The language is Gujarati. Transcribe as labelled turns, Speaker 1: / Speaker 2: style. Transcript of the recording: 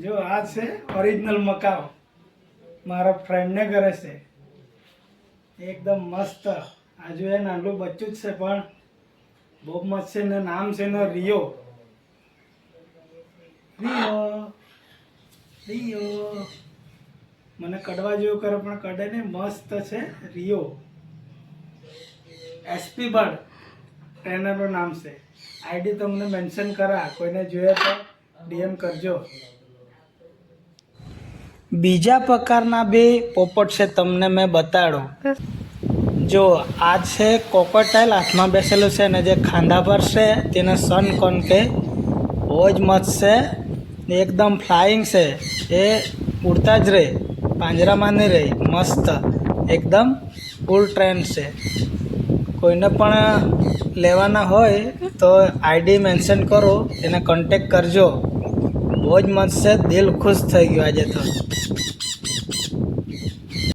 Speaker 1: જો આ છે ઓરિજિનલ મકાઉ, મારા ફ્રેન્ડને ઘરે છે. એકદમ મસ્ત. આ જો એ નાનું બચ્ચું જ છે પણ બહુ મસ્ત છે ને. નામ છે એનો રિયો. રિયો રિયો મને કડવા જેવું કરે પણ કડે ને. મસ્ત છે રિયો. એસપી બર્ડ ટ્રેનરનું નામ છે. આઈડી તમને મેન્શન કરા, કોઈને જોઈએ તો ડીએમ કરજો. બીજા પ્રકારના બે પોપટ છે, તમને મેં બતાડું. જો આ છે કોકોટાઇલ, હાથમાં બેસેલું છે અને જે ખાંધા પર છે તેને સન કોન કે. બહુ જ મસ્ત છે, એકદમ ફ્લાઇંગ છે. એ ઉડતા જ રહે, પાંજરામાં નહીં રહે. મસ્ત એકદમ ફૂલ ટ્રેન્ડ છે. કોઈને પણ લેવાના હોય તો આઈડી મેન્શન કરો, એને કોન્ટેક કરજો. બહુ જ મસ્ત છે. દિલ ખુશ થઈ ગયું આજે તો.